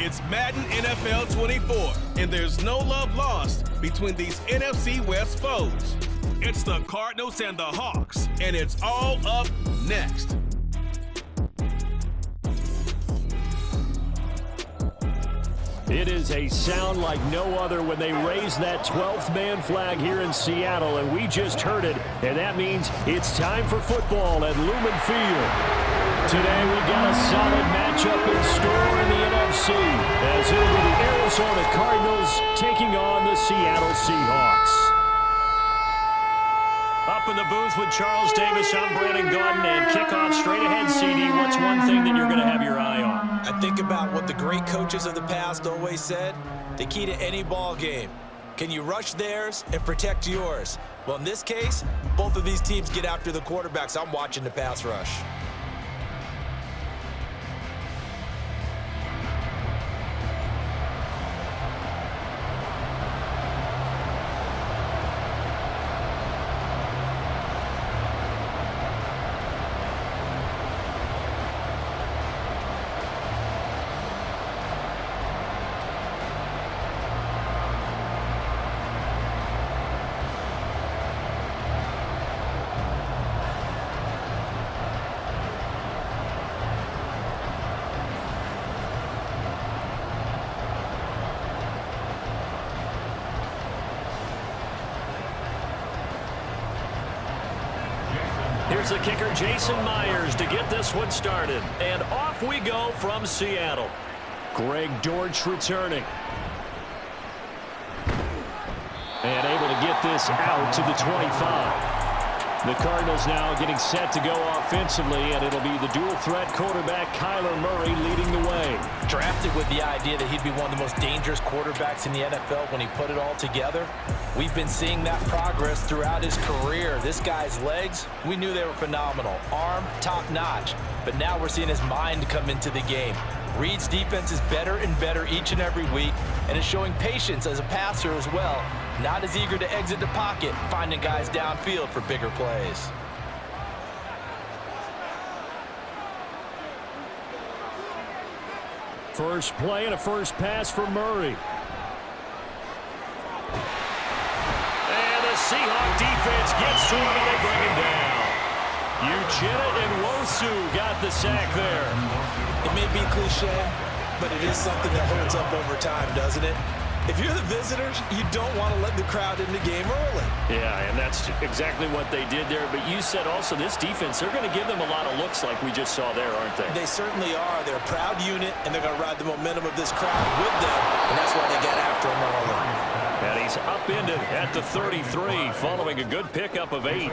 It's Madden NFL 24, and there's no love lost between these NFC West foes. It's the Cardinals and the Hawks, and it's all up next. It is a sound like no other when they raise that 12th man flag here in Seattle, and we just heard it, and that means it's time for football at Lumen Field. Today we've got a solid matchup in store in the NFC, as it'll be the Arizona Cardinals taking on the Seattle Seahawks. Up in the booth with Charles Davis, I'm Brandon Gaudin, and kickoff straight ahead, CD. What's one thing that you're going to have your eye on? I think about what the great coaches of the past always said. The key to any ball game. Can you rush theirs and protect yours? Well, in this case, both of these teams get after the quarterbacks. I'm watching the pass rush. Here's the kicker, Jason Myers, to get this one started. And off we go from Seattle. Greg Dortch returning. And able to get this out to the 25. The Cardinals now getting set to go offensively, and it'll be the dual-threat quarterback Kyler Murray leading the way. Drafted with the idea that he'd be one of the most dangerous quarterbacks in the NFL when he put it all together. We've been seeing that progress throughout his career. This guy's legs, we knew they were phenomenal. Arm, top-notch. But now we're seeing his mind come into the game. Reed's defense is better and better each and every week, and is showing patience as a passer as well. Not as eager to exit the pocket, finding guys downfield for bigger plays. First play and a first pass for Murray. And the Seahawks defense gets to him and they bring him down. Uchenna and Wosu got the sack there. It may be cliche, but it is something that holds up over time, doesn't it? If you're the visitors, you don't want to let the crowd in the game early. Yeah, and that's exactly what they did there. But you said also this defense, they're going to give them a lot of looks like we just saw there, aren't they? They certainly are. They're a proud unit, and they're going to ride the momentum of this crowd with them, and that's why they got after him early. And he's upended at the 33, following a good pickup of 8.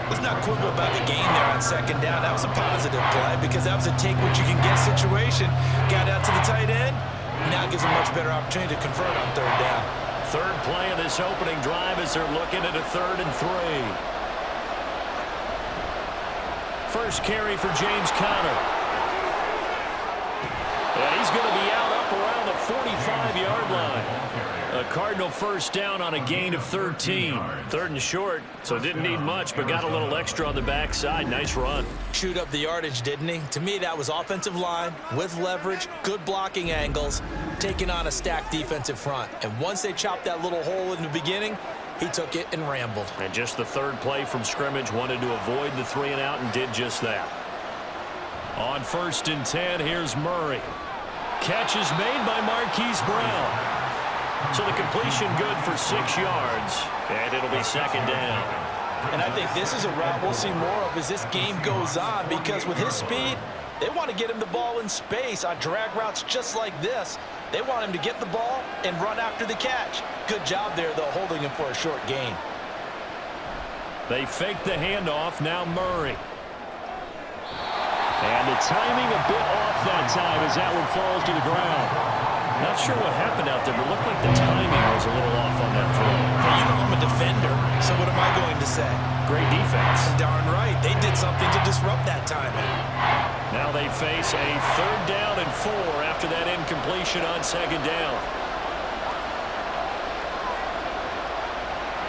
Let's not quibble about the gain there on second down. That was a positive play because that was a take-what-you-can-get situation. Got out to the tight end. Now gives them a much better opportunity to convert on third down. Third play of this opening drive as they're looking at a 3rd and 3. First carry for James Conner. And he's going to be out up around the 45-yard line. A Cardinal first down on a gain of 13. 3rd and short, so didn't need much, but got a little extra on the backside. Nice run. Chewed up the yardage, didn't he? To me, that was offensive line with leverage, good blocking angles, taking on a stacked defensive front. And once they chopped that little hole in the beginning, he took it and rambled. And just the 3rd play from scrimmage, wanted to avoid the 3 and out and did just that. On 1st and 10, here's Murray. Catch is made by Marquise Brown. So the completion good for 6 yards, and it'll be 2nd down. And I think this is a route we'll see more of as this game goes on, because with his speed, they want to get him the ball in space on drag routes just like this. They want him to get the ball and run after the catch. Good job there, though, holding him for a short gain. They fake the handoff, now Murray. And the timing a bit off that time as that one falls to the ground. Not sure what happened out there, but it looked like the timing was a little off on that throw. Hey, you know I'm a defender, so what am I going to say? Great defense. Darn right. They did something to disrupt that timing. Now they face a 3rd down and 4 after that incompletion on 2nd down.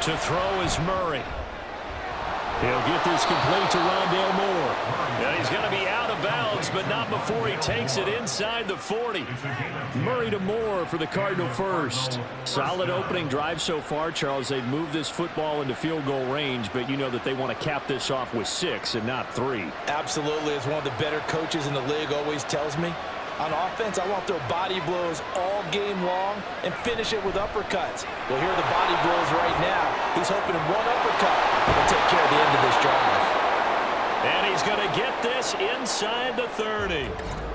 To throw is Murray. He'll get this complete to Rondale Moore. Yeah, he's going to be out of bounds, but not before he takes it inside the 40. Murray to Moore for the Cardinal first. Solid opening drive so far, Charles. They've moved this football into field goal range, but you know that they want to cap this off with 6 and not 3. Absolutely. As one of the better coaches in the league always tells me, on offense, I want to throw body blows all game long and finish it with uppercuts. Well, here are the body blows right now. He's hoping one uppercut will take care of the end of this drive. And he's going to get this inside the 30.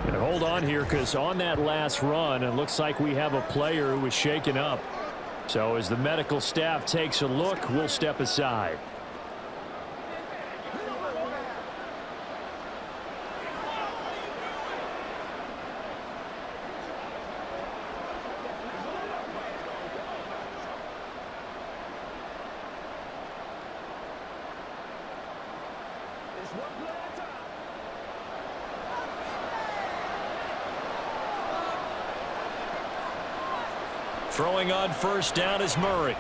And hold on here, because on that last run, it looks like we have a player who was shaken up. So as the medical staff takes a look, we'll step aside. Throwing on first down is Murray. And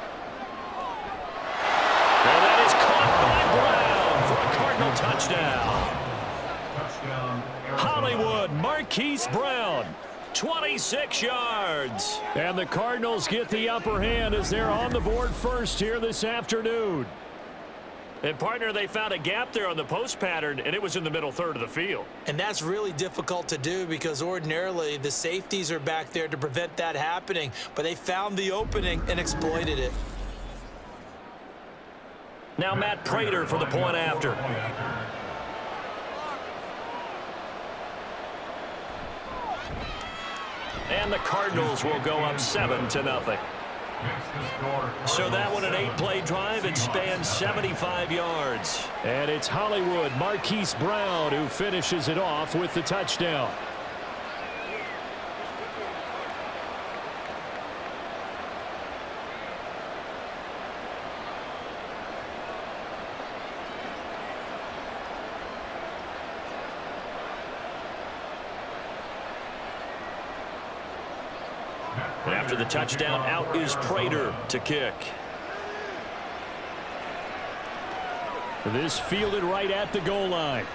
that is caught by Brown for a Cardinal touchdown. Hollywood, Marquise Brown, 26 yards. And the Cardinals get the upper hand as they're on the board first here this afternoon. And, partner, they found a gap there on the post pattern, and it was in the middle third of the field. And that's really difficult to do because ordinarily the safeties are back there to prevent that happening. But they found the opening and exploited it. Now Matt Prater for the point after. And the Cardinals will go up 7-0. So that one an 8-play drive. It spans 75 yards. And it's Hollywood, Marquise Brown, who finishes it off with the touchdown. After the touchdown, out is Prater to kick. This fielded right at the goal line.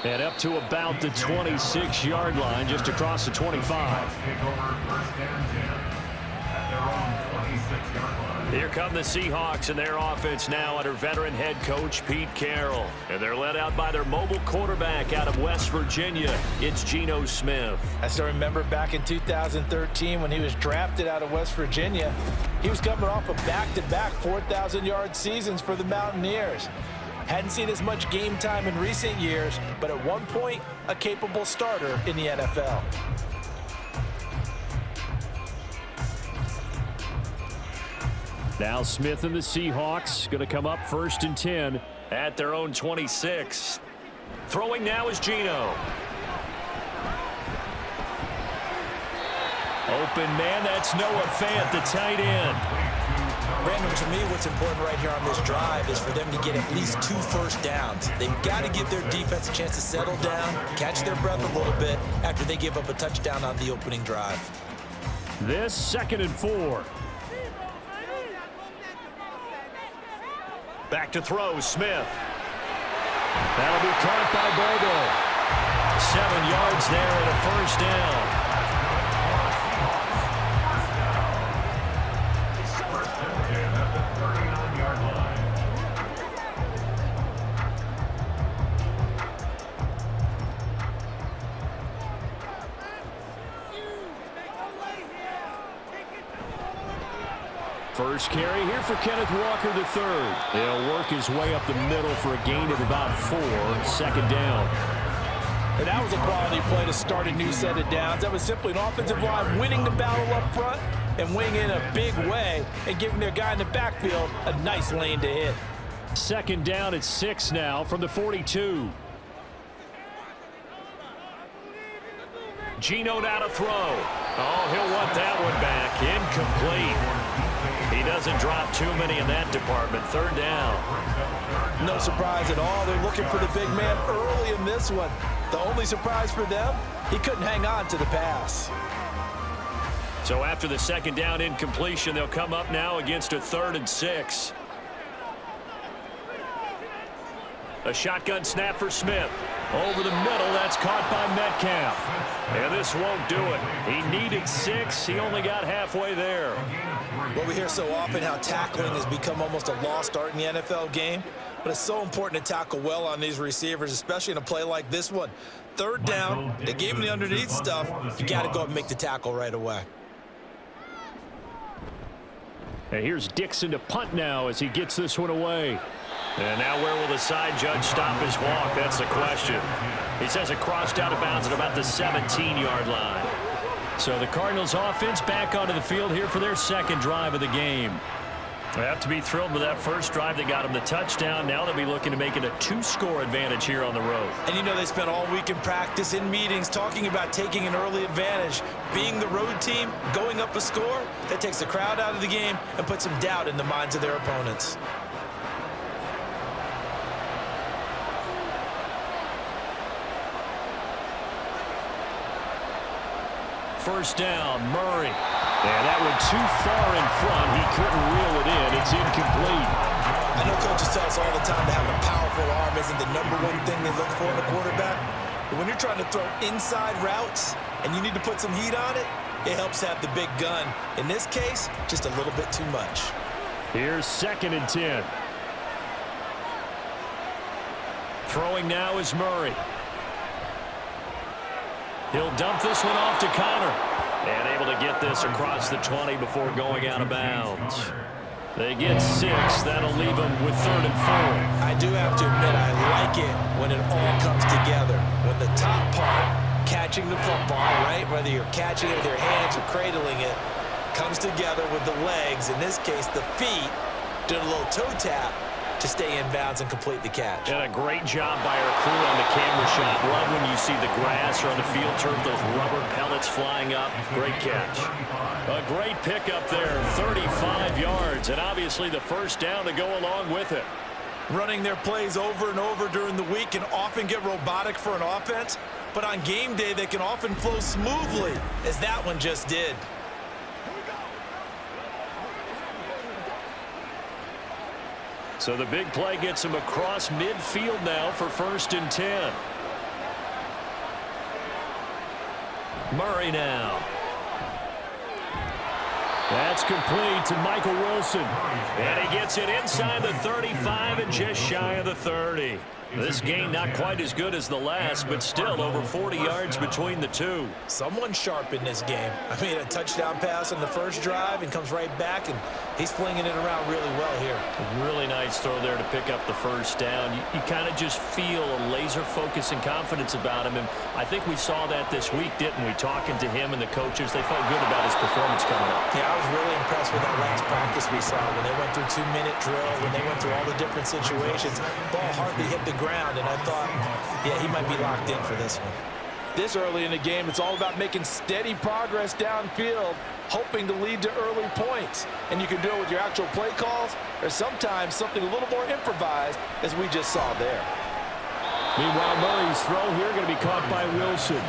And up to about the 26-yard line, just across the 25. Here come the Seahawks and their offense now under veteran head coach Pete Carroll. And they're led out by their mobile quarterback out of West Virginia. It's Geno Smith. I still remember back in 2013 when he was drafted out of West Virginia. He was coming off of back-to-back 4,000-yard seasons for the Mountaineers. Hadn't seen as much game time in recent years, but at one point, a capable starter in the NFL. Now Smith and the Seahawks going to come up 1st and 10 at their own 26. Throwing now is Geno. Open man, that's Noah Fant, the tight end. Brandon, to me, what's important right here on this drive is for them to get at least 2 first downs. They've got to give their defense a chance to settle down, catch their breath a little bit after they give up a touchdown on the opening drive. This 2nd and 4. Back to throw, Smith. That'll be caught by Bobo. 7 yards there and a first down. First carry here for Kenneth Walker III. He'll work his way up the middle for a gain of about 4. 2nd down. And that was a quality play to start a new set of downs. That was simply an offensive line winning the battle up front and winning in a big way and giving their guy in the backfield a nice lane to hit. 2nd down at 6 now from the 42. Geno now to throw. Oh, he'll want that one back. Incomplete. He doesn't drop too many in that department. 3rd down. No surprise at all. They're looking for the big man early in this one. The only surprise for them, he couldn't hang on to the pass. So after the 2nd down incompletion, they'll come up now against a 3rd and 6. A shotgun snap for Smith. Over the middle, that's caught by Metcalf. And this won't do it. He needed 6. He only got halfway there. Well, we hear so often how tackling has become almost a lost art in the NFL game. But it's so important to tackle well on these receivers, especially in a play like this one. Third down, they gave him the underneath stuff. You got to go and make the tackle right away. And here's Dixon to punt now as he gets this one away. And now where will the side judge stop his walk? That's the question. He says it crossed out of bounds at about the 17-yard line. So the Cardinals offense back onto the field here for their second drive of the game. They have to be thrilled with that first drive that got them the touchdown. Now they'll be looking to make it a 2-score advantage here on the road. And you know they spent all week in practice, in meetings, talking about taking an early advantage. Being the road team, going up a score, that takes the crowd out of the game and puts some doubt in the minds of their opponents. First down, Murray. And that one too far in front. He couldn't reel it in. It's incomplete. I know coaches tell us all the time that having a powerful arm isn't the #1 thing they look for in a quarterback. But when you're trying to throw inside routes and you need to put some heat on it, it helps have the big gun. In this case, just a little bit too much. Here's 2nd and 10. Throwing now is Murray. He'll dump this one off to Connor. And able to get this across the 20 before going out of bounds. They get 6. That'll leave them with 3rd and 4. I do have to admit, I like it when it all comes together. When the top part, catching the football, right, whether you're catching it with your hands or cradling it, comes together with the legs, in this case the feet, doing a little toe tap to stay in bounds and complete the catch. And a great job by our crew on the camera shot. Love when you see the grass or on the field turf, those rubber pellets flying up. Great catch. A great pickup there, 35 yards, and obviously the first down to go along with it. Running their plays over and over during the week can often get robotic for an offense, but on game day they can often flow smoothly, as that one just did. So the big play gets him across midfield now for 1st and 10. Murray now. That's complete to Michael Wilson. And he gets it inside the 35 and just shy of the 30. This game not quite as good as the last, but still over 40 yards between the two. Someone sharp in this game. I mean, a touchdown pass on the first drive and comes right back, and he's flinging it around really well here. A really nice throw there to pick up the first down. You kind of just feel a laser focus and confidence about him, and I think we saw that this week, didn't we? Talking to him and the coaches, they felt good about his performance coming up. Yeah, I was really impressed with that last practice we saw when they went through 2-minute drill, when they went through all the different situations. Ball hardly hit the ground, and I thought, yeah, he might be locked in for this one. This early in the game, it's all about making steady progress downfield, hoping to lead to early points. And you can do it with your actual play calls, or sometimes something a little more improvised, as we just saw there. Meanwhile, Murray's throw here going to be caught by Wilson.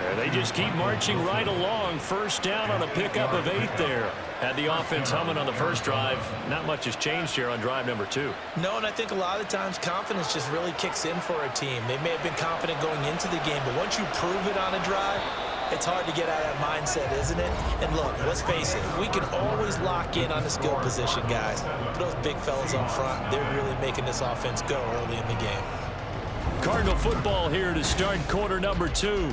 And they just keep marching right along. First down on a pickup of 8 there. Had the offense humming on the first drive. Not much has changed here on drive number 2. No, and I think a lot of times confidence just really kicks in for a team. They may have been confident going into the game, but once you prove it on a drive, it's hard to get out of that mindset, isn't it? And look, let's face it, we can always lock in on the skill position, guys. But those big fellas up front, they're really making this offense go early in the game. Cardinal football here to start quarter number 2,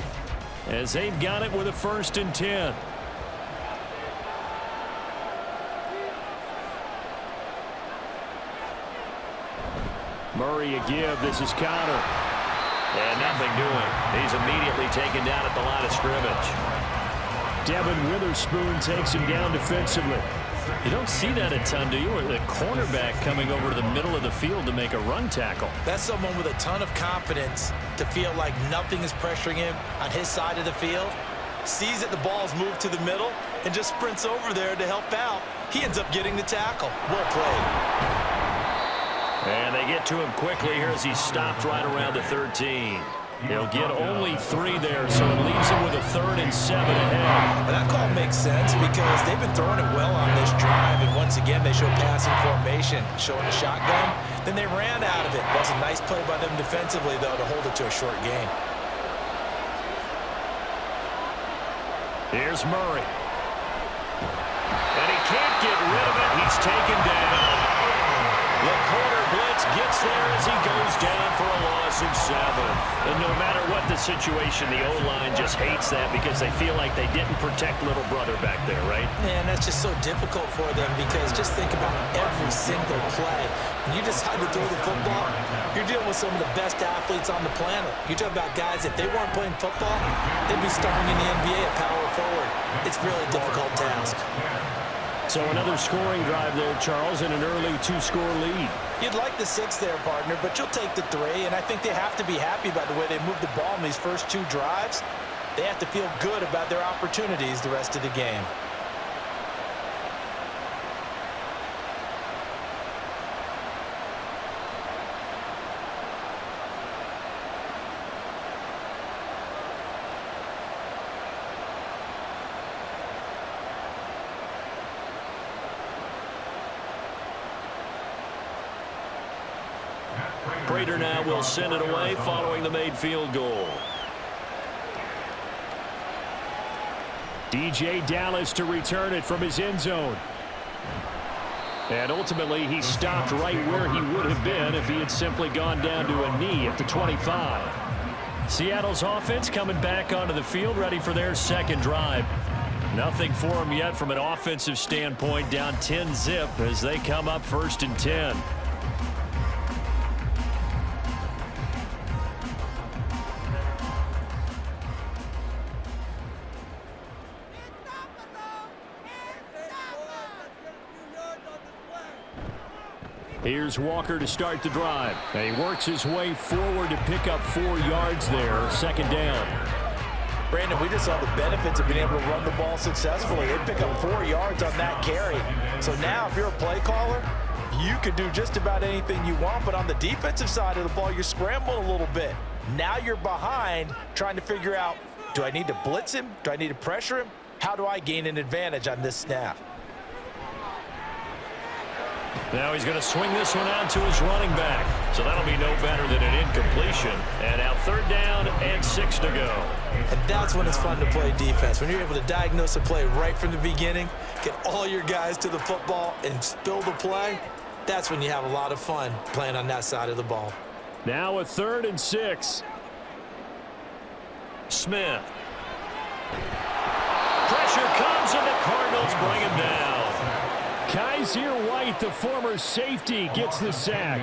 as they've got it with a 1st and 10. Murray a give. This is Connor. And nothing doing. He's immediately taken down at the line of scrimmage. Devin Witherspoon takes him down defensively. You don't see that a ton, do you? The cornerback coming over to the middle of the field to make a run tackle. That's someone with a ton of confidence to feel like nothing is pressuring him on his side of the field. Sees that the ball's moved to the middle and just sprints over there to help out. He ends up getting the tackle. Well played. And they get to him quickly here as he stopped right around the 13. They'll get only 3 there, so it leaves them with a 3rd and 7 ahead. But that call makes sense because they've been throwing it well on this drive, and once again they show passing formation, showing a shotgun. Then they ran out of it. That's a nice play by them defensively, though, to hold it to a short gain. Here's Murray. And he can't get rid of it. He's taken down. The corner blitz gets there as he goes down for a loss of 7. And no matter what the situation, the O-line just hates that because they feel like they didn't protect little brother back there, right? Man, that's just so difficult for them because just think about every single play. When you decide to throw the football, you're dealing with some of the best athletes on the planet. You talk about guys, if they weren't playing football, they'd be starting in the NBA at power forward. It's really a difficult task. So another scoring drive there, Charles, and an early 2-score lead. You'd like the 6 there, partner, but you'll take the 3, and I think they have to be happy by the way they moved the ball in these first 2 drives. They have to feel good about their opportunities the rest of the game. Prater now will send it away following the made field goal. DJ Dallas to return it from his end zone. And ultimately, he stopped right where he would have been if he had simply gone down to a knee at the 25. Seattle's offense coming back onto the field, ready for their second drive. Nothing for them yet from an offensive standpoint, down 10-zip as they come up 1st and 10. Here's Walker to start the drive. And he works his way forward to pick up 4 yards there, 2nd down. Brandon, we just saw the benefits of being able to run the ball successfully. They pick up 4 yards on that carry. So now if you're a play caller, you can do just about anything you want, but on the defensive side of the ball, you're scrambling a little bit. Now you're behind trying to figure out, do I need to blitz him? Do I need to pressure him? How do I gain an advantage on this snap? Now he's going to swing this one out to his running back. So that'll be no better than an incompletion. And now 3rd down and 6 to go. And that's when it's fun to play defense. When you're able to diagnose a play right from the beginning, get all your guys to the football and spill the play, that's when you have a lot of fun playing on that side of the ball. Now a 3rd and 6. Smith. Pressure comes and the Cardinals bring him down. Kaiser White, the former safety, gets the sack.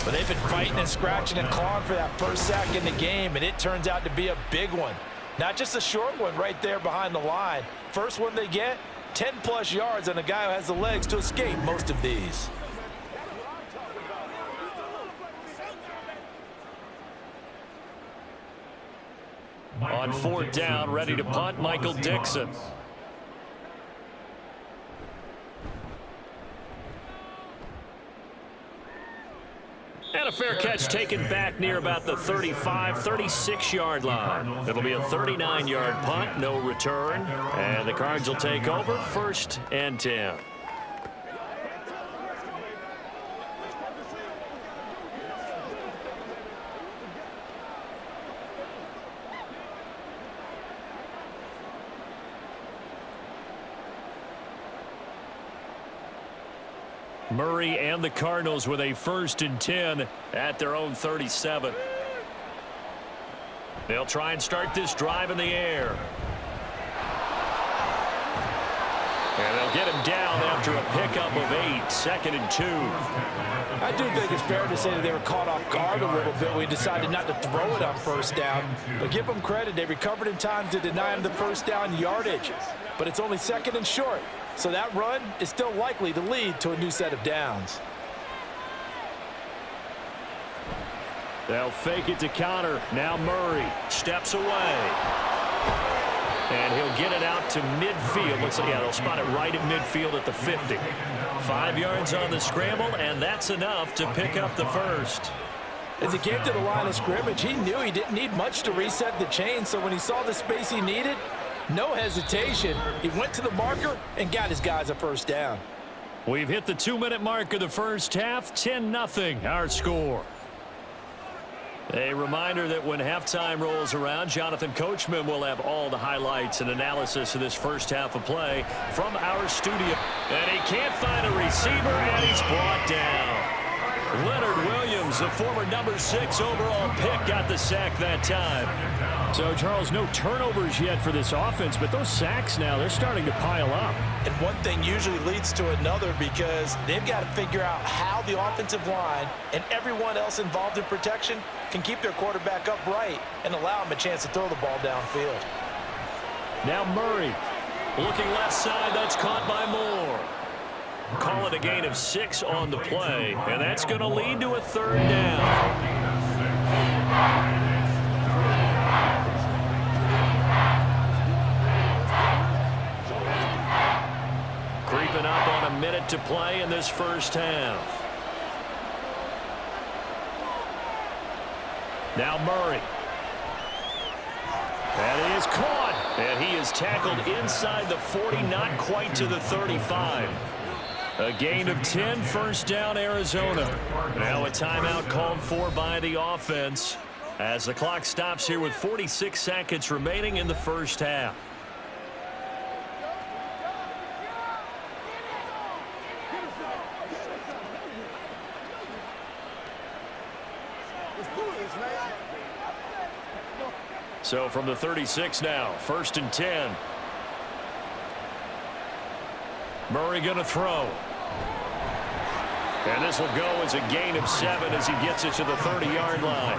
But they've been fighting and scratching and clawing for that first sack in the game, and it turns out to be a big one. Not just a short one right there behind the line. First one they get, 10-plus yards on a guy who has the legs to escape most of these. On 4th down, ready to punt, Michael Dixon. And a fair catch taken back near about the 35, 36-yard line. It'll be a 39-yard punt, no return. And the Cards will take over, 1st and 10. Murray and the Cardinals with a 1st and 10 at their own 37. They'll try and start this drive in the air. And they'll get him down after a pickup of 8, 2nd and 2. I do think it's fair to say that they were caught off guard a little bit. We decided not to throw it on 1st down. But give them credit. They recovered in time to deny him the 1st down yardage. But it's only 2nd and short. So that run is still likely to lead to a new set of downs. They'll fake it to counter. Now Murray steps away. And he'll get it out to midfield. Looks like, yeah, they'll spot it right at midfield at the 50. 5 yards on the scramble, and that's enough to pick up the 1st. As he came to the line of scrimmage, he knew he didn't need much to reset the chain, so when he saw the space he needed, no hesitation. He went to the marker and got his guys a first down. We've hit the 2-minute mark of the first half, 10-0 our score. A reminder that when halftime rolls around, Jonathan Coachman will have all the highlights and analysis of this first half of play from our studio. And he can't find a receiver, and he's brought down. Leonard Williams, the former number 6 overall pick, got the sack that time. So, Charles, no turnovers yet for this offense, but those sacks now, they're starting to pile up. And one thing usually leads to another because they've got to figure out how the offensive line and everyone else involved in protection can keep their quarterback upright and allow him a chance to throw the ball downfield. Now Murray looking left side. That's caught by Moore. Call it a gain of 6 on the play, and that's going to lead to a third down. Creeping up on a minute to play in this first half. Now Murray. And he is caught. And he is tackled inside the 40, not quite to the 35. A gain of 10, first down Arizona. Now a timeout called for by the offense as the clock stops here with 46 seconds remaining in the first half. So from the 36 now, 1st and 10. Murray going to throw. And this will go as a gain of 7 as he gets it to the 30-yard line.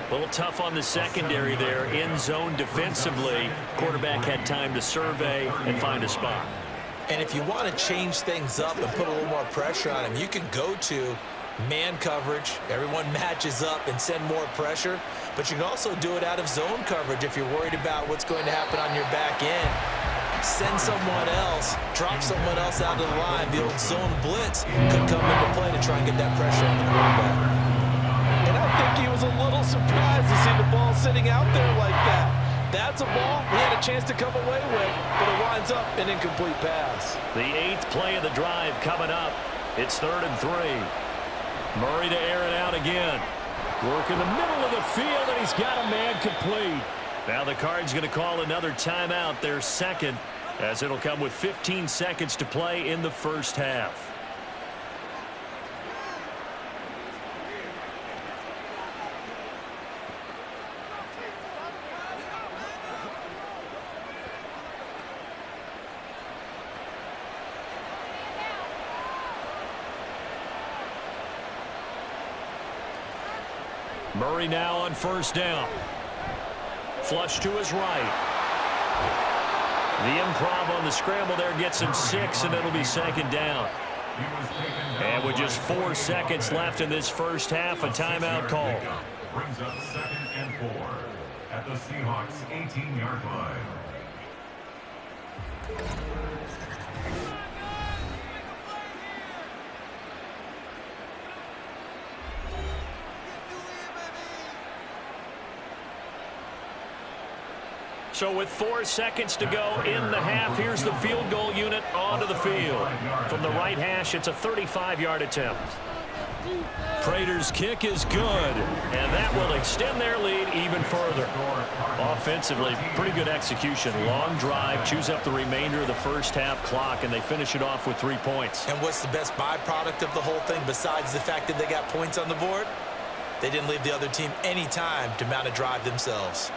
A little tough on the secondary there, in zone defensively. Quarterback had time to survey and find a spot. And if you want to change things up and put a little more pressure on him, you can go to man coverage. Everyone matches up and send more pressure. But you can also do it out of zone coverage if you're worried about what's going to happen on your back end. Send someone else, drop someone else out of the line. The old zone blitz could come into play to try and get that pressure on the quarterback. And I think he was a little surprised to see the ball sitting out there like that. That's a ball he had a chance to come away with, but it winds up an incomplete pass. The 8th play of the drive coming up. It's 3rd and 3. Murray to air it out again. Work in the middle of the field, and he's got a man complete. Now the Cards going to call another timeout, their second, as it'll come with 15 seconds to play in the first half. Murray now on 1st down. Flush to his right. The improv on the scramble there gets him 6, and it'll be 2nd down. And with just 4 seconds left in this first half, a timeout call. Brings up 2nd and 4 at the Seahawks 18-yard line. So with 4 seconds to go in the half, here's the field goal unit onto the field. From the right hash, it's a 35-yard attempt. Prater's kick is good, and that will extend their lead even further. Offensively, pretty good execution. Long drive, chews up the remainder of the first half clock, and they finish it off with 3 points. And what's the best byproduct of the whole thing besides the fact that they got points on the board? They didn't leave the other team any time to mount a drive themselves.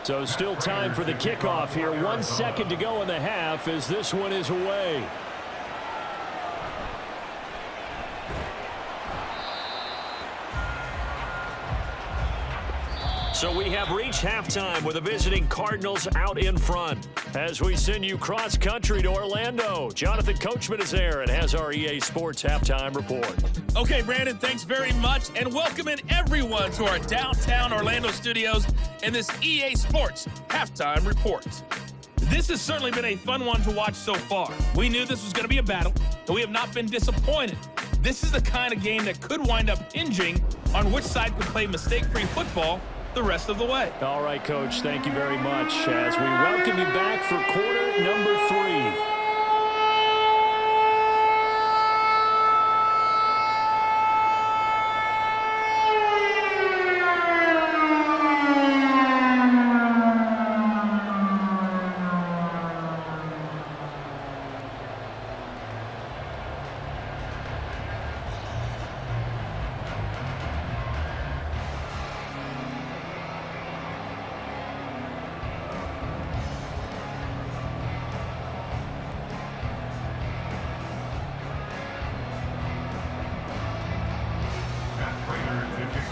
So still time for the kickoff here. 1 second to go in the half as this one is away. So we have reached halftime with the visiting Cardinals out in front. As we send you cross-country to Orlando, Jonathan Coachman is there and has our EA Sports halftime report. Okay, Brandon, thanks very much, and welcome in everyone to our downtown Orlando studios and this EA Sports halftime report. This has certainly been a fun one to watch so far. We knew this was going to be a battle, and we have not been disappointed. This is the kind of game that could wind up hinging on which side could play mistake-free football the rest of the way. All right, Coach, thank you very much as we welcome you back for quarter number 3.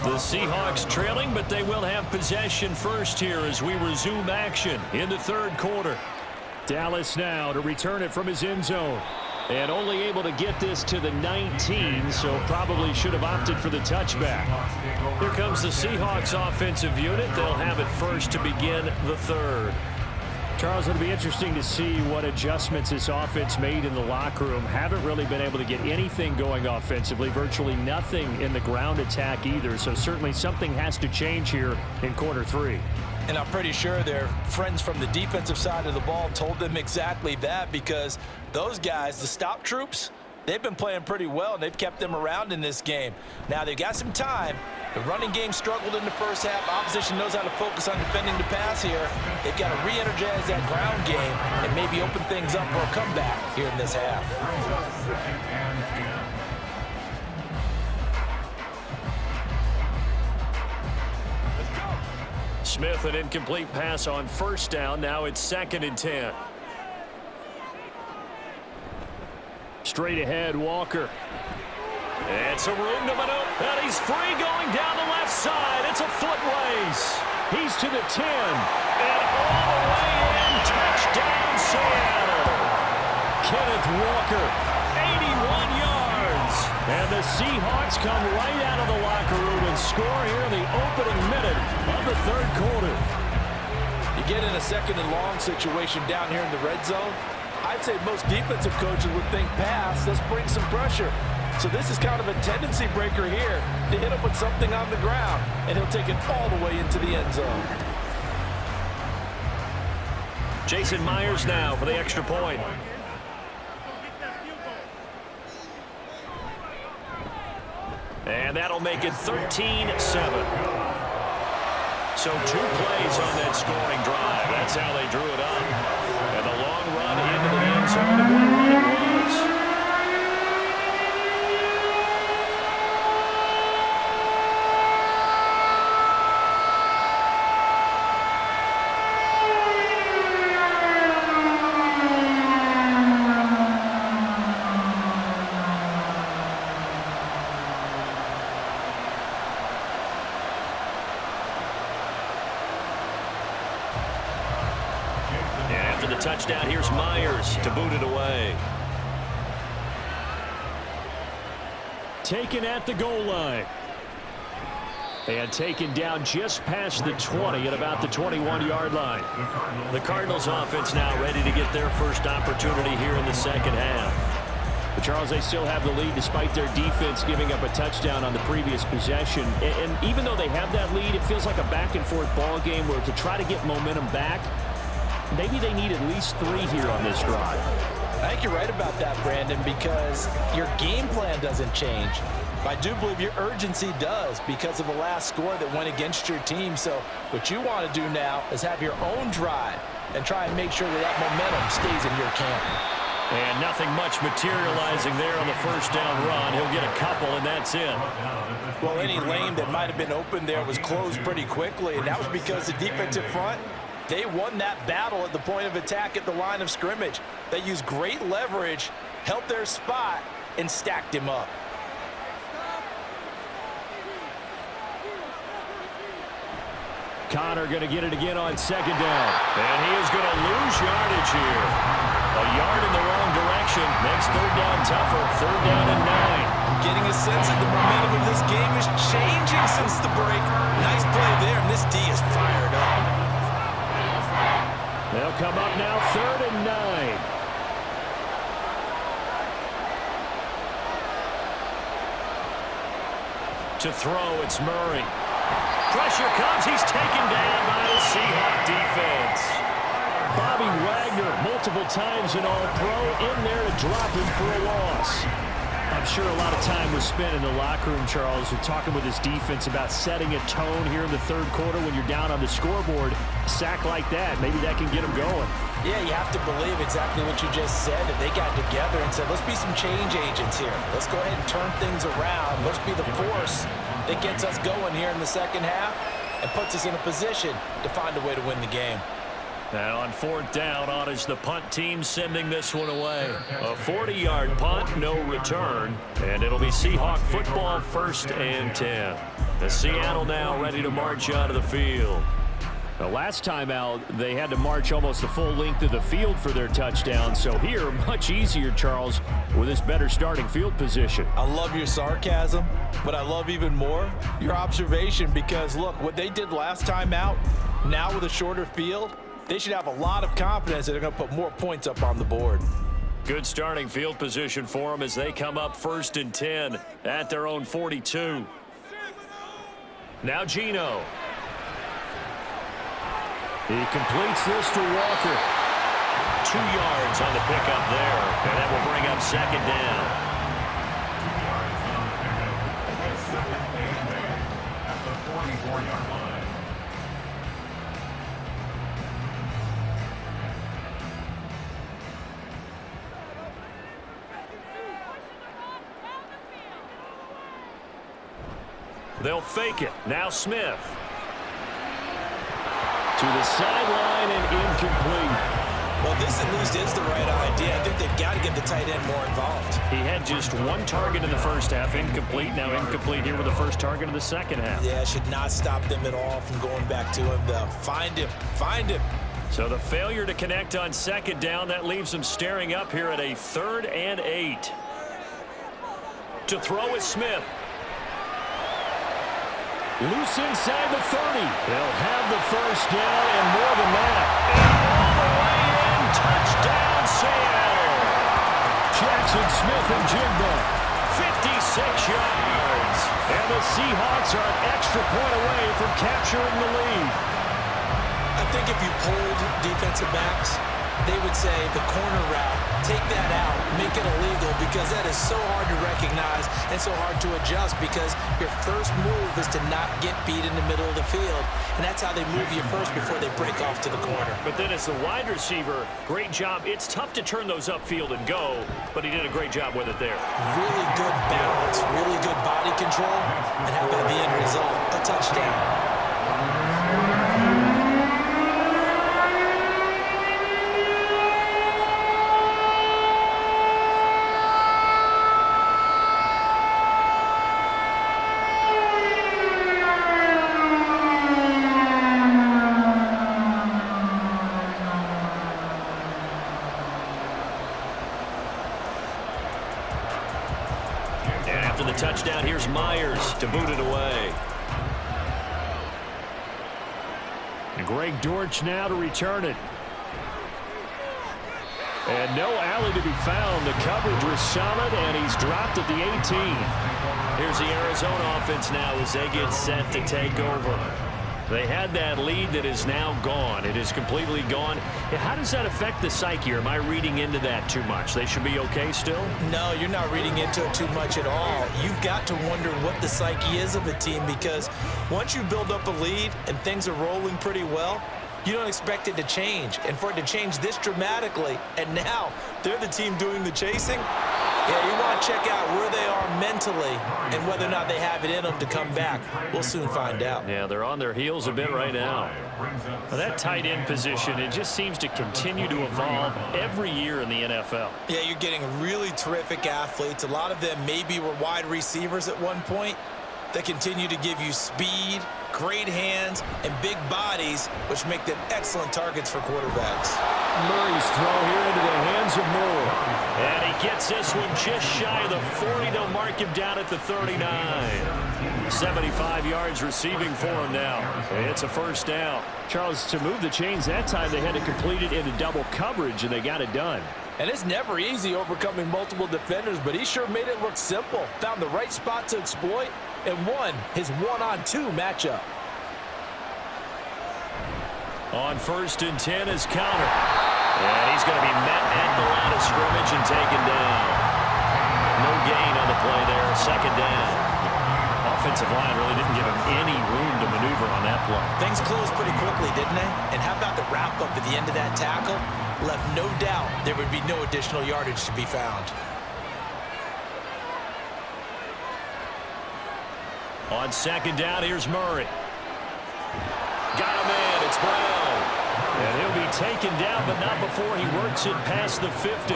The Seahawks trailing, but they will have possession first here as we resume action in the third quarter. Dallas now to return it from his end zone. And only able to get this to the 19, so probably should have opted for the touchback. Here comes the Seahawks offensive unit. They'll have it first to begin the third. Charles, it'll be interesting to see what adjustments this offense made in the locker room. Haven't really been able to get anything going offensively, virtually nothing in the ground attack either. So certainly something has to change here in quarter 3. And I'm pretty sure their friends from the defensive side of the ball told them exactly that, because those guys, the stop troops, they've been playing pretty well, and they've kept them around in this game. Now, they've got some time. The running game struggled in the first half. Opposition knows how to focus on defending the pass here. They've got to re-energize that ground game and maybe open things up for a comeback here in this half. Smith, an incomplete pass on first down. Now it's 2nd and 10. Straight ahead, Walker. It's a room to maneuver, and he's free going down the left side. It's a foot race. He's to the 10, and all the way in. Touchdown, Seattle. Kenneth Walker, 81 yards. And the Seahawks come right out of the locker room and score here in the opening minute of the third quarter. You get in a 2nd and long situation down here in the red zone. I'd say most defensive coaches would think pass. Let's bring some pressure. So this is kind of a tendency breaker here to hit him with something on the ground, and he'll take it all the way into the end zone. Jason Myers now for the extra point. And that'll make it 13-7. So 2 plays on that scoring drive. That's how they drew it up. And the long run into the end zone, and what a run it was. Touchdown, here's Myers to boot it away. Taken at the goal line. And taken down just past the 20 at about the 21-yard line. The Cardinals offense now ready to get their first opportunity here in the second half. But Charles, they still have the lead despite their defense giving up a touchdown on the previous possession. And even though they have that lead, it feels like a back-and-forth ball game where to try to get momentum back, maybe they need at least 3 here on this drive. I think you're right about that, Brandon, because your game plan doesn't change. But I do believe your urgency does because of the last score that went against your team. So what you want to do now is have your own drive and try and make sure that that momentum stays in your camp. And nothing much materializing there on the first down run. He'll get a couple, and that's it. Well, any lane that might have been open there was closed pretty quickly, and that was because the defensive front, they won that battle at the point of attack at the line of scrimmage. They used great leverage, held their spot, and stacked him up. Connor going to get it again on second down. And he is going to lose yardage here. A yard in the wrong direction makes third down tougher. Third down and 9. I'm getting a sense that the momentum of this game is changing since the break. Nice play there, and this D is fired up. They'll come up now, third and 9. To throw, it's Murray. Pressure comes. He's taken down by the Seahawk defense. Bobby Wagner, multiple times an All-Pro, in there to drop him for a loss. I'm sure a lot of time was spent in the locker room, Charles, with talking with his defense about setting a tone here in the third quarter when you're down on the scoreboard. A sack like that, maybe that can get him going. Yeah, you have to believe exactly what you just said, that they got together and said, let's be some change agents here. Let's go ahead and turn things around. Let's be the force that gets us going here in the second half and puts us in a position to find a way to win the game. Now on fourth down, on is the punt team sending this one away. A 40-yard punt, no return, and it'll be Seahawk football, first and 10. The Seattle now ready to march out of the field. The last time out, they had to march almost the full length of the field for their touchdown. So here, much easier, Charles, with this better starting field position. I love your sarcasm, but I love even more your observation, because, look, what they did last time out, now with a shorter field, they should have a lot of confidence that they're going to put more points up on the board. Good starting field position for them as they come up first and 10 at their own 42. Now Geno. He completes this to Walker. 2 yards on the pickup there, and that will bring up second down. At the 44-yard line. They'll fake it. Now Smith. To the sideline and incomplete. Well, this at least is the right idea. I think they've got to get the tight end more involved. He had just 1 target in the first half, incomplete. Now incomplete here with the first target of the second half. Yeah, should not stop them at all from going back to him, though. Find him. Find him. So the failure to connect on second down, that leaves them staring up here at a 3rd and 8. To throw is Smith. Loose inside the 30. They'll have the first down and more than that. And all the way in. Touchdown, Seattle. Jackson Smith and Jigba. 56 yards. And the Seahawks are an extra point away from capturing the lead. I think if you polled defensive backs, they would say the corner route, take that out, make it illegal, because that is so hard to recognize and so hard to adjust, because your first move is to not get beat in the middle of the field, and that's how they move you first before they break off to the corner. But then as the wide receiver, great job. It's tough to turn those upfield and go, but he did a great job with it there. Really good balance, really good body control, and how about the end result? A touchdown. Touchdown, here's Myers to boot it away. Greg Dortch now to return it. And no alley to be found. The coverage was solid, and he's dropped at the 18. Here's the Arizona offense now as they get set to take over. They had that lead that is now gone. It is completely gone. How does that affect the psyche? Or am I reading into that too much? They should be okay still? No, you're not reading into it too much at all. You've got to wonder what the psyche is of a team, because once you build up a lead and things are rolling pretty well, you don't expect it to change. And for it to change this dramatically, and now they're the team doing the chasing, yeah, you want to check out where they are mentally and whether or not they have it in them to come back. We'll soon find out. Yeah, they're on their heels a bit right now. Well, that tight end position, it just seems to continue to evolve every year in the NFL. Yeah, you're getting really terrific athletes. A lot of them maybe were wide receivers at one point. They continue to give you speed great hands, and big bodies, which make them excellent targets for quarterbacks. Murray's throw here into the hands of Moore. And he gets this one just shy of the 40. They'll mark him down at the 39. 75 yards receiving for him now. It's a first down. Charles, to move the chains that time, they had to complete it into double coverage, and they got it done. And it's never easy overcoming multiple defenders, but he sure made it look simple. Found the right spot to exploit and won his one-on-two matchup. On 1st and 10 is counter. And he's going to be met at the line of scrimmage and taken down. No gain on the play there. Second down. Offensive line really didn't give him any room to maneuver on that play. Things closed pretty quickly, didn't they? And how about the wrap-up at the end of that tackle? Left no doubt there would be no additional yardage to be found. On 2nd down, here's Murray. Got him in. It's Brown. And he'll be taken down, but not before he works it past the 50.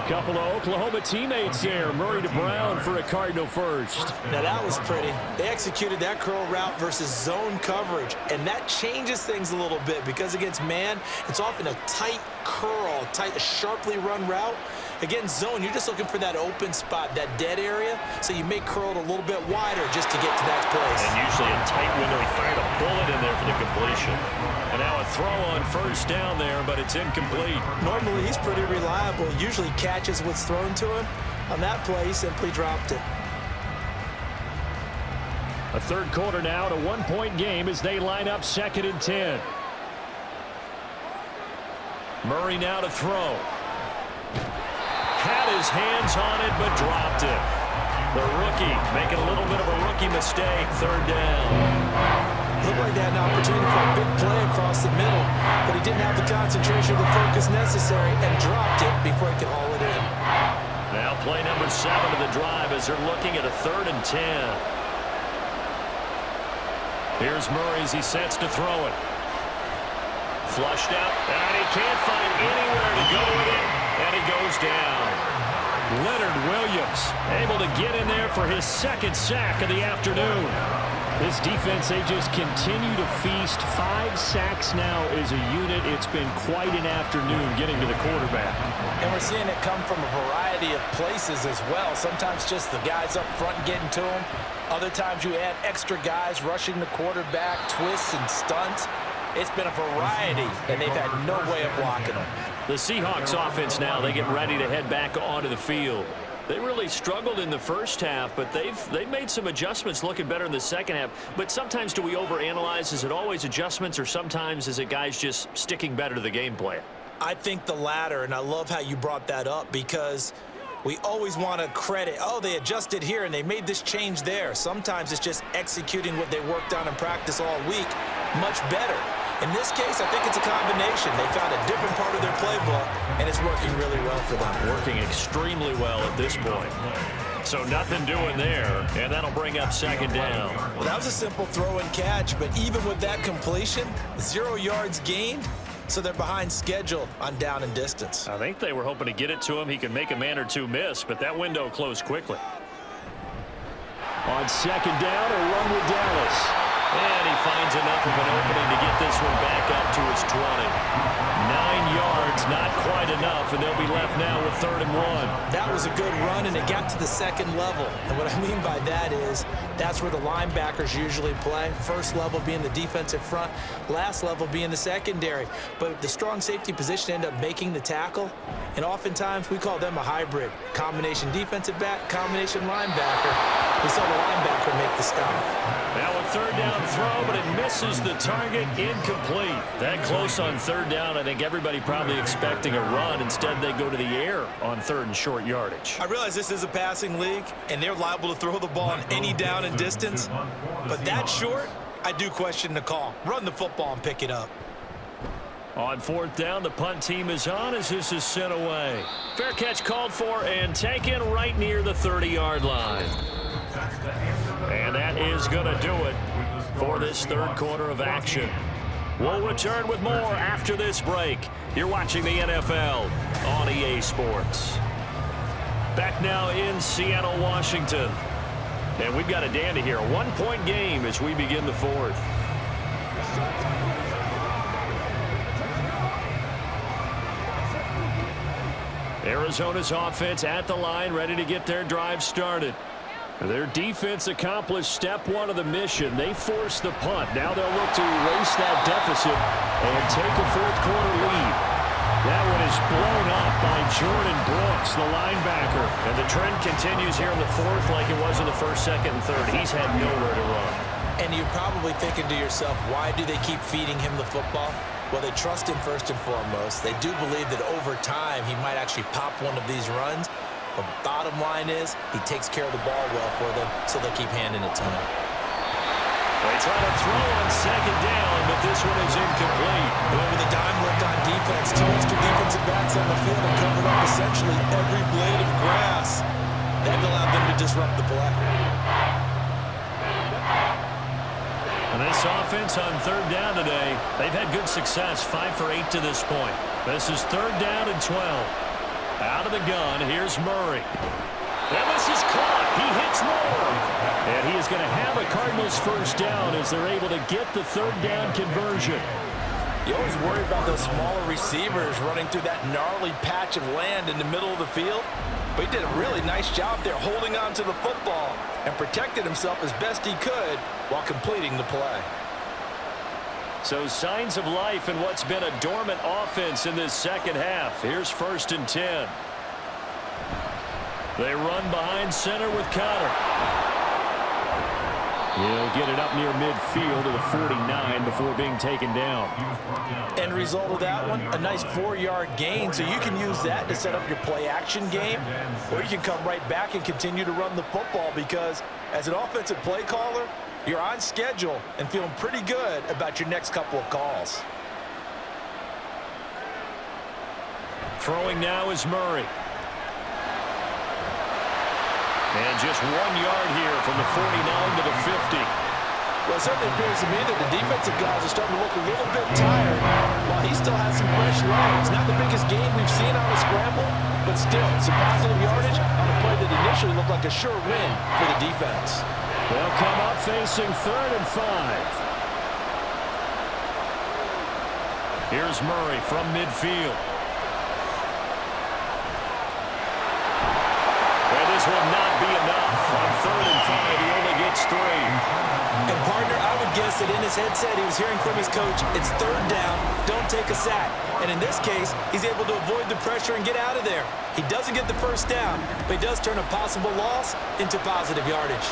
Couple of Oklahoma teammates there. Murray to Brown for a Cardinal first. Now that was pretty. They executed that curl route versus zone coverage, and that changes things a little bit because against man, it's often a tight curl, tight, sharply run route. Against zone, you're just looking for that open spot, that dead area, so you make curl a little bit wider just to get to that place. And usually a tight window. He fired a bullet in there for the completion. And now a throw on 1st down there, but it's incomplete. Normally, he's pretty reliable. Usually catches what's thrown to him. On that play, he simply dropped it. A third quarter now, and a one-point game as they line up 2nd and 10. Murray now to throw. Had his hands on it, but dropped it. The rookie making a little bit of a rookie mistake. 3rd down. Looked like they had an opportunity for a big play across the middle, but he didn't have the concentration or the focus necessary and dropped it before he could haul it in. Now play number 7 of the drive as they're looking at a 3rd and 10. Here's Murray as he sets to throw it. Flushed out, and he can't find anywhere to go with it, and he goes down. Leonard Williams able to get in there for his 2nd sack of the afternoon. This defense, they just continue to feast. 5 sacks now as a unit. It's been quite an afternoon getting to the quarterback. And we're seeing it come from a variety of places as well. Sometimes just the guys up front getting to him. Other times you add extra guys rushing the quarterback, twists and stunts. It's been a variety, and they've had no way of blocking them. The Seahawks offense now, they get ready to head back onto the field. They really struggled in the first half, but they've made some adjustments looking better in the second half. But sometimes do we overanalyze? Is it always adjustments, or sometimes is it guys just sticking better to the game plan? I think the latter, and I love how you brought that up because we always want to credit, oh, they adjusted here and they made this change there. Sometimes it's just executing what they worked on in practice all week much better. In this case, I think it's a combination. They found a different part of their playbook, and it's working really well for them. Working extremely well at this point. So nothing doing there, and that'll bring up 2nd down. Well, that was a simple throw and catch, but even with that completion, 0 yards gained, so they're behind schedule on down and distance. I think they were hoping to get it to him. He could make a man or two miss, but that window closed quickly. On 2nd down, a run with Dallas. And he finds enough of an opening to get this one back up to his 20. 9 yards, not quite enough, and they'll be left now with 3rd and 1. That was a good run, and it got to the 2nd level. And what I mean by that is that's where the linebackers usually play. First level being the defensive front, last level being the secondary. But the strong safety position ended up making the tackle, and oftentimes we call them a hybrid. Combination defensive back, combination linebacker. We saw the linebacker make the stop. Now a 3rd down throw, but it misses the target. Incomplete. That close on 3rd down. I think everybody probably expecting a run. Instead, they go to the air on 3rd and short yardage. I realize this is a passing league, and they're liable to throw the ball on any down and distance. But that short, I do question the call. Run the football and pick it up. On 4th down, the punt team is on as this is sent away. Fair catch called for and taken right near the 30-yard line. And that is going to do it for this 3rd quarter of action. We'll return with more after this break. You're watching the NFL on EA Sports. Back now in Seattle, Washington. And we've got a dandy here. A 1-point game as we begin the fourth. Arizona's offense at the line, ready to get their drive started. Their defense accomplished step one of the mission. They forced the punt. Now they'll look to erase that deficit and take a fourth-quarter lead. That one is blown up by Jordan Brooks, the linebacker. And the trend continues here in the fourth like it was in the first, second, and third. He's had nowhere to run. And you're probably thinking to yourself, why do they keep feeding him the football? Well, they trust him first and foremost. They do believe that over time he might actually pop one of these runs. But bottom line is he takes care of the ball well for them, so they'll keep handing it to him. They try to throw on second down, but this one is incomplete. Went with a dime look on defense. Two extra defensive backs on the field and covered up essentially every blade of grass. That allowed them to disrupt the play. And this offense on third down today, they've had good success, 5 for 8 to this point. This is third down and 12. Out of the gun, here's Murray. And this is caught. He hits Murray. And he is going to have a Cardinals first down as they're able to get the third down conversion. You always worry about those smaller receivers running through that gnarly patch of land in the middle of the field. But he did a really nice job there holding on to the football and protected himself as best he could while completing the play. So signs of life in what's been a dormant offense in this second half. Here's 1st and 10. They run behind center with Connor. He'll get it up near midfield to the 49 before being taken down. End result of that one, a nice 4-yard gain, so you can use that to set up your play-action game, or you can come right back and continue to run the football because as an offensive play caller, you're on schedule and feeling pretty good about your next couple of calls. Throwing now is Murray. And just 1 yard here from the 49 to the 50. Well, it certainly appears to me that the defensive guys are starting to look a little bit tired while he still has some fresh legs. Not the biggest game we've seen on a scramble, but still some positive yardage on a play that initially looked like a sure win for the defense. They'll come up facing 3rd and 5. Here's Murray from midfield. And this will not be enough. On 3rd and 5, he only gets 3. And partner, I would guess that in his headset he was hearing from his coach, it's 3rd down, don't take a sack. And in this case, he's able to avoid the pressure and get out of there. He doesn't get the first down, but he does turn a possible loss into positive yardage.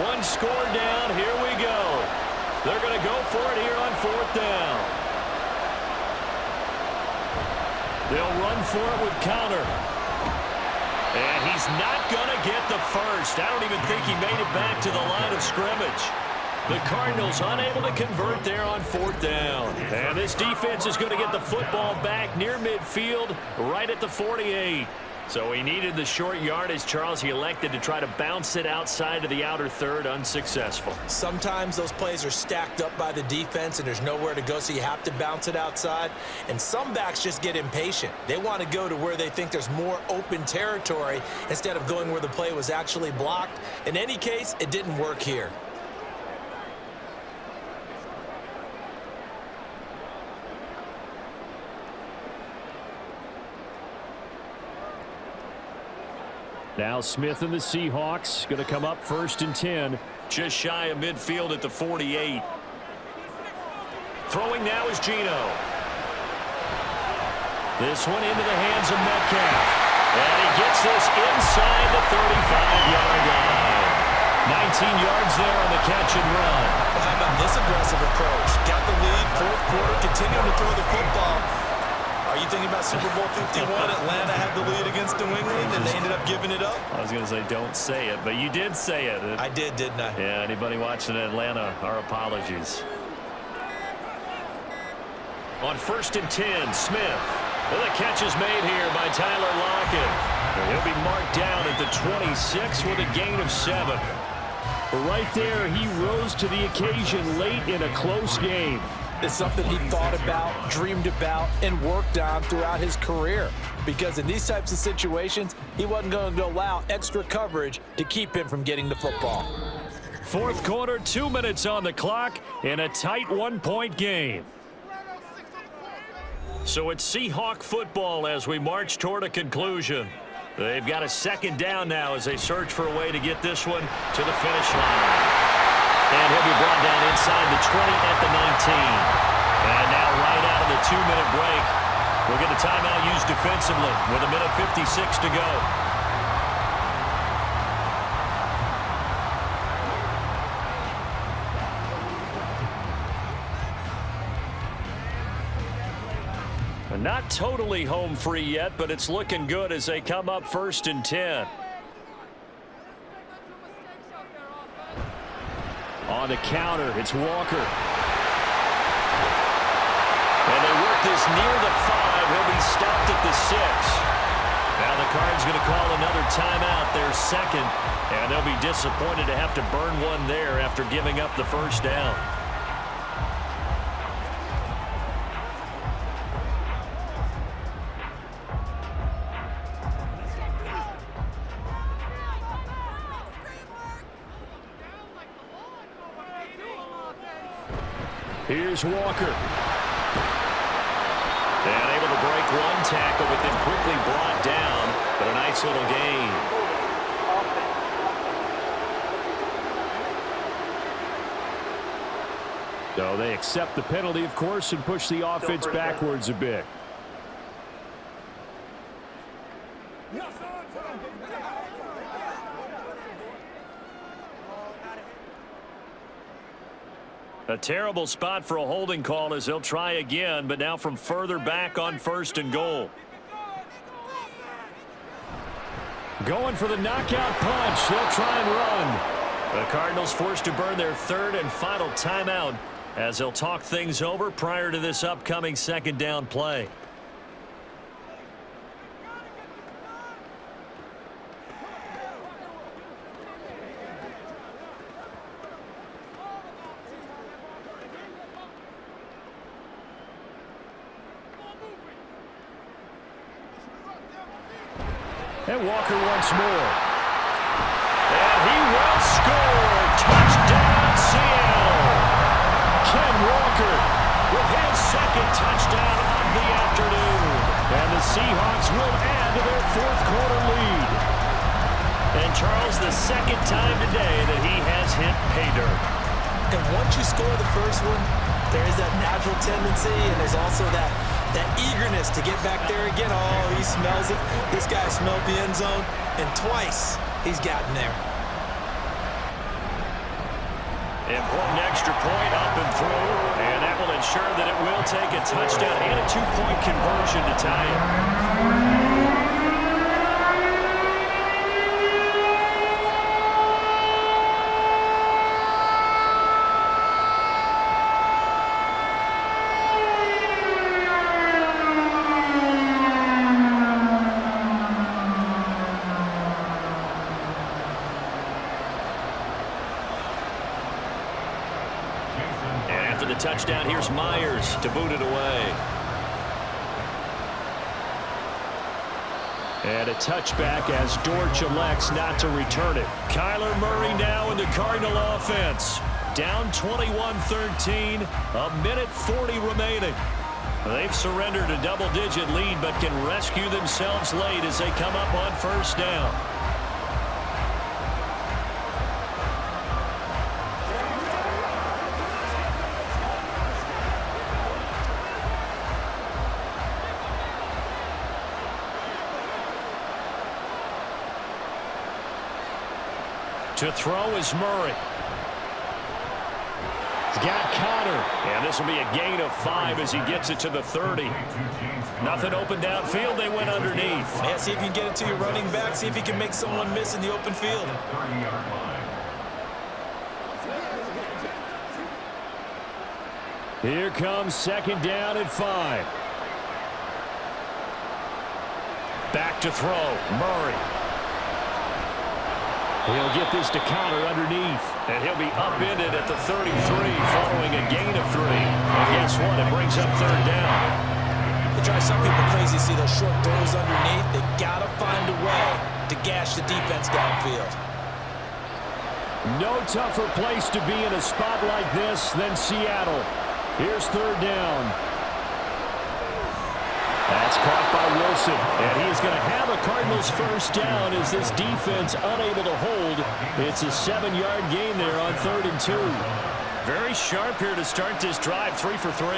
One score down, here we go. They're going to go for it here on 4th down. They'll run for it with Connor. And he's not going to get the first. I don't even think he made it back to the line of scrimmage. The Cardinals unable to convert there on 4th down. And this defense is going to get the football back near midfield, right at the 48. So he needed the short yardage, Charles. He elected to try to bounce it outside of the outer third, unsuccessful. Sometimes those plays are stacked up by the defense and there's nowhere to go, so you have to bounce it outside. And some backs just get impatient. They want to go to where they think there's more open territory instead of going where the play was actually blocked. In any case, it didn't work here. Now Smith and the Seahawks going to come up 1st and 10. Just shy of midfield at the 48. Throwing now is Geno. This one into the hands of Metcalf. And he gets this inside the 35-yard line. 19 yards there on the catch and run. Well, how about this aggressive approach? Got the lead, 4th quarter, continuing to throw the football. Are you thinking about Super Bowl 51? Atlanta had the lead against New England, and they ended up giving it up? I was going to say don't say it, but you did say it. I did, didn't I? Yeah, anybody watching Atlanta, our apologies. On 1st and 10, Smith. Well, the catch is made here by Tyler Lockett. He'll be marked down at the 26 with a gain of 7. Right there, he rose to the occasion late in a close game. is something he thought about, dreamed about, and worked on throughout his career. Because in these types of situations, he wasn't going to allow extra coverage to keep him from getting the football. Fourth quarter, 2 minutes on the clock in a tight one-point game. So it's Seahawk football as we march toward a conclusion. They've got a second down now as they search for a way to get this one to the finish line. And he'll be brought down inside the 20 at the 19. And now right out of the 2-minute break, we'll get a timeout used defensively with 1:56 to go. Not totally home free yet, but it's looking good as they come up 1st and 10. On the counter, it's Walker. And they work this near the 5. He'll be stopped at the 6. Now the Cards going to call another timeout, their second. And they'll be disappointed to have to burn one there after giving up the first down. Here's Walker. And able to break one tackle, but then quickly brought down. But a nice little gain. So they accept the penalty, of course, and push the offense backwards a bit. A terrible spot for a holding call as they'll try again, but now from further back on 1st and goal. Going for the knockout punch. They'll try and run. The Cardinals forced to burn their 3rd and final timeout as they'll talk things over prior to this upcoming second down play. And Walker once more. And he will score. Touchdown, Seattle. Ken Walker with his second touchdown of the afternoon. And the Seahawks will add to their 4th quarter lead. And Charles, the second time today that he has hit pay dirt. And once you score the first one, there is that natural tendency, and there's also that eagerness to get back there again. Oh, he smells it. This guy smelled the end zone, and twice he's gotten there. Important extra point up and through, and that will ensure that it will take a touchdown and a 2-point conversion to tie it. Touchdown, here's Myers to boot it away. And a touchback as Dortch elects not to return it. Kyler Murray now in the Cardinal offense. Down 21-13, 1:40 remaining. They've surrendered a double-digit lead but can rescue themselves late as they come up on 1st down. To throw is Murray. He's got Connor. And this will be a gain of 5 as he gets it to the 30. Nothing open downfield. They went underneath. Yeah, see if you can get it to your running back. See if you can make someone miss in the open field. Here comes 2nd down at 5. Back to throw. Murray. He'll get this to Connor underneath. And he'll be upended at the 33 following a gain of 3. And guess what? It brings up third down. It drives some people crazy to see those short throws underneath. They got to find a way to gash the defense downfield. No tougher place to be in a spot like this than Seattle. Here's third down. That's caught by Wilson, and he's going to have a Cardinals first down as this defense unable to hold. It's a 7-yard gain there on 3rd and 2. Very sharp here to start this drive, 3 for 3.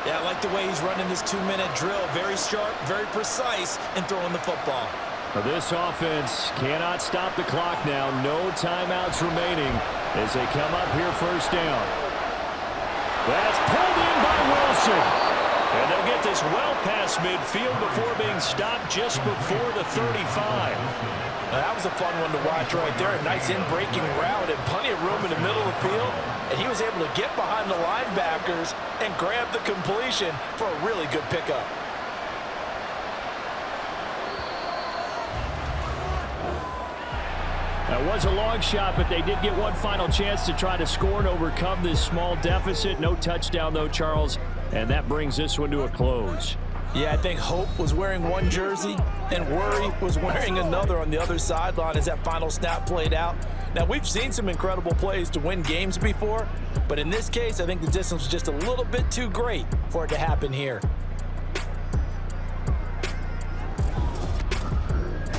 Yeah, I like the way he's running this 2-minute drill. Very sharp, very precise in throwing the football. This offense cannot stop the clock now. No timeouts remaining as they come up here first down. That's pulled in by Wilson. And they'll get this well past midfield before being stopped just before the 35. Now, that was a fun one to watch right there. A nice in-breaking route and plenty of room in the middle of the field. And he was able to get behind the linebackers and grab the completion for a really good pickup. That was a long shot, but they did get one final chance to try to score and overcome this small deficit. No touchdown, though, Charles. And that brings this one to a close. Yeah, I think Hope was wearing one jersey and Worry was wearing another on the other sideline as that final snap played out. Now, we've seen some incredible plays to win games before, but in this case, I think the distance was just a little bit too great for it to happen here.